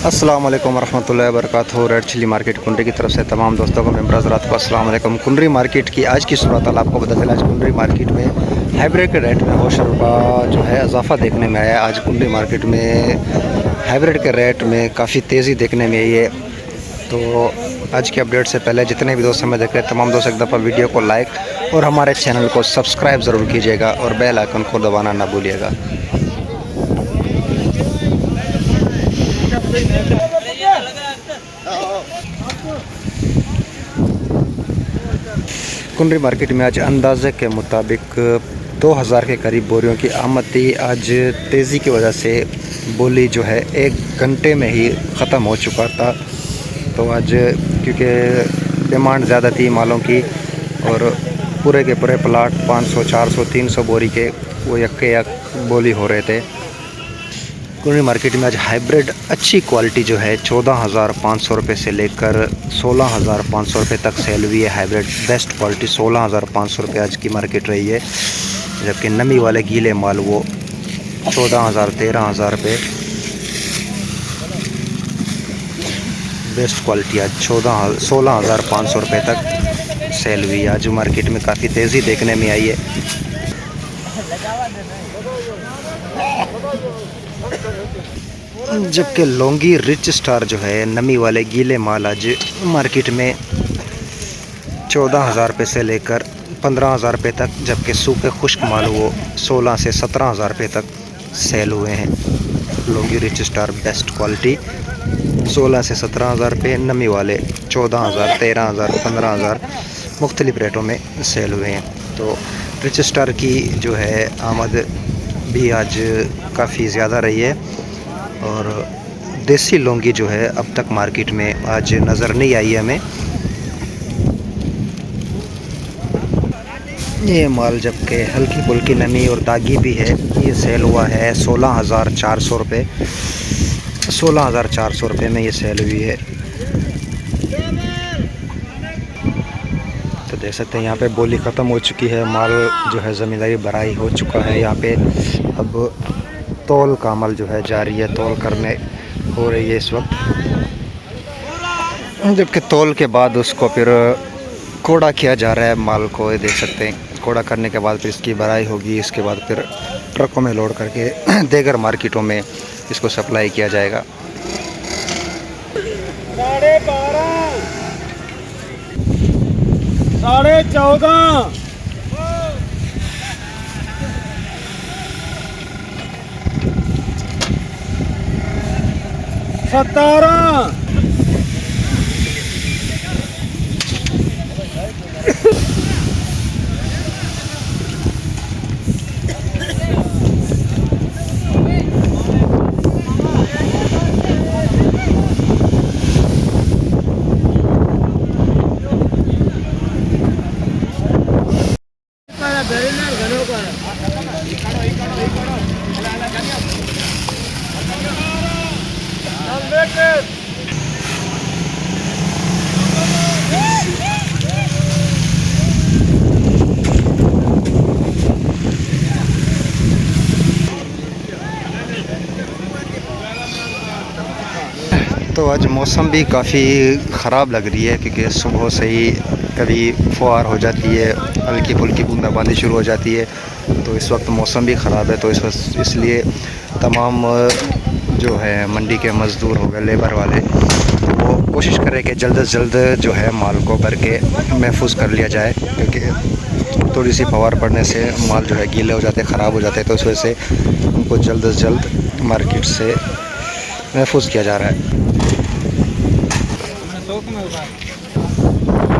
अस्सलाम वालेकुम रहमतुल्लाहि व बरकातहू। रेड चिली मार्केट कुंडरी की तरफ से तमाम दोस्तों को मेंबर हज़रात को अस्सलाम वालेकुम। कुंडरी मार्केट की आज की सूरत हाल आपको पता चला। आज कुंडरी मार्केट में हाइब्रिड के रेट में होश रुपये जो है इजाफा देखने में आया। आज कुंडरी मार्केट में हाइब्रिड के रेट में काफ़ी तेज़ी देखने में आई है। तो आज की अपडेट से पहले जितने भी दोस्त हमें देख रहे हैं तमाम दोस्त एक दफ़ा वीडियो को लाइक और हमारे चैनल को सब्सक्राइब ज़रूर कीजिएगा और बेल आइकन को दबाना ना भूलिएगा। कुंडरी मार्केट में आज अंदाजे के मुताबिक 2000 के करीब बोरियों की आमद थी। आज तेज़ी की वजह से बोली जो है 1 घंटे में ही ख़त्म हो चुका था। तो आज क्योंकि डिमांड ज़्यादा थी मालों की और पूरे के पूरे प्लाट 500, 400, 300 बोरी के वो यक्के यक बोली हो रहे थे। कुंडरी मार्केट में आज हाइब्रिड अच्छी क्वालिटी जो है 14,500 रुपये से लेकर 16,500 रुपये तक सेल हुई है। हाइब्रिड बेस्ट क्वालिटी 16,500 रुपये आज की मार्केट रही है। जबकि नमी वाले गीले माल वो 14,000, 13,000 रुपये बेस्ट क्वालिटी आज 16,500 रुपये तक सेल हुई है। आज मार्केट में काफ़ी तेज़ी देखने में आई है। जबकि लौंगी रिच स्टार जो है नमी वाले गीले माल आज मार्केट में 14,000 रुपये से लेकर 15,000 रुपये तक, जबकि सूखे खुश्क माल वो 16 से 17,000 रुपये तक सेल हुए हैं। Laungi rich star best quality 16 से 17,000 रुपये, नमी वाले 14,000, 13,000, 15,000 मुख्तलिफ रेटों में सेल हुए हैं। तो रिच स्टार की जो है आमद भी आज काफ़ी ज़्यादा रही है और देसी लौंगी जो है अब तक मार्केट में आज नज़र नहीं आई है हमें। ये माल जबकि हल्की फुल्की नमी और दागी भी है, ये सेल हुआ है 16,400 रुपये। 16,400 रुपये में ये सेल हुई है। तो देख सकते हैं यहाँ पे बोली ख़त्म हो चुकी है, माल जो है ज़मींदारी भराई हो चुका है। यहाँ पे अब तौल का अमल जो है जारी है, तौल करने हो रही है इस वक्त। जबकि तौल के बाद उसको फिर कोड़ा किया जा रहा है माल को। ये देख सकते हैं कोड़ा करने के बाद फिर इसकी भराई होगी। इसके बाद फिर ट्रकों में लोड करके देगर मार्केटों में इसको सप्लाई किया जाएगा। 12.5, 14, 17, तो आज मौसम भी काफ़ी ख़राब लग रही है क्योंकि सुबह से ही कभी फुहार हो जाती है, हल्की फुल्की बूंदाबांदी शुरू हो जाती है। तो इस वक्त मौसम भी ख़राब है, तो इसलिए तमाम जो है मंडी के मज़दूर हो गए, लेबर वाले, वो कोशिश करें कि जल्द से जल्द जो है माल को भर के महफूज कर लिया जाए। क्योंकि थोड़ी सी फुहार पड़ने से माल जो है गीले हो जाते, ख़राब हो जाते हैं। तो इस वजह से उनको जल्द से जल्द मार्केट से महफूज किया जा रहा है।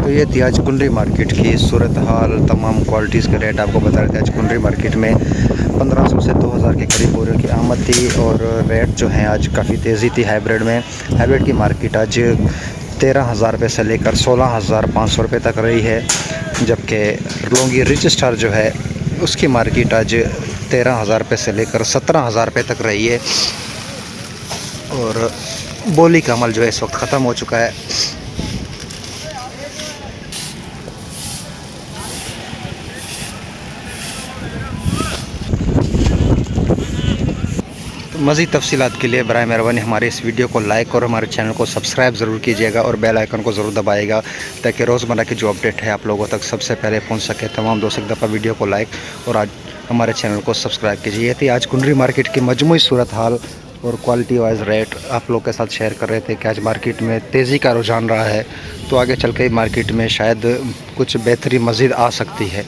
तो ये थी आज कुंडरी मार्केट की सूरत हाल। तमाम क्वालिटीज़ के रेट आपको बता रहे थे। आज कुंडरी मार्केट में 1500 से 2000 के करीब बोरियों की आमद थी और रेट जो है आज काफ़ी तेज़ी थी हाइब्रिड में। हाइब्रिड की मार्केट आज 13,000 रुपये से लेकर 16,500 रुपये तक रही है। जबकि लौंगी रिच स्टार जो है उसकी मार्केट आज 13,000 रुपये से लेकर 17,000 रुपये तक रही है। और बोली का अमल जो है इस वक्त ख़त्म हो चुका है। मज़ीद तफसीलात के लिए बराए मेहरबानी हमारे इस वीडियो को लाइक और हमारे चैनल को सब्सक्राइब ज़रूर कीजिएगा और बेल आइकन को ज़रूर दबाइएगा ताकि रोज़मर्रा की जो अपडेट है आप लोगों तक सबसे पहले पहुंच सके। तमाम दोस्त एक दफ़ा वीडियो को लाइक और आज हमारे चैनल को सब्सक्राइब कीजिए। ये थी आज कुंडरी मार्केट की मजमूई सूरत हाल और क्वालिटी वाइज रेट आप लोग के साथ शेयर कर रहे थे कि आज मार्केट में तेज़ी का रुझान रहा है, तो आगे चल के मार्केट में शायद कुछ बेहतरी मज़ीद आ सकती है।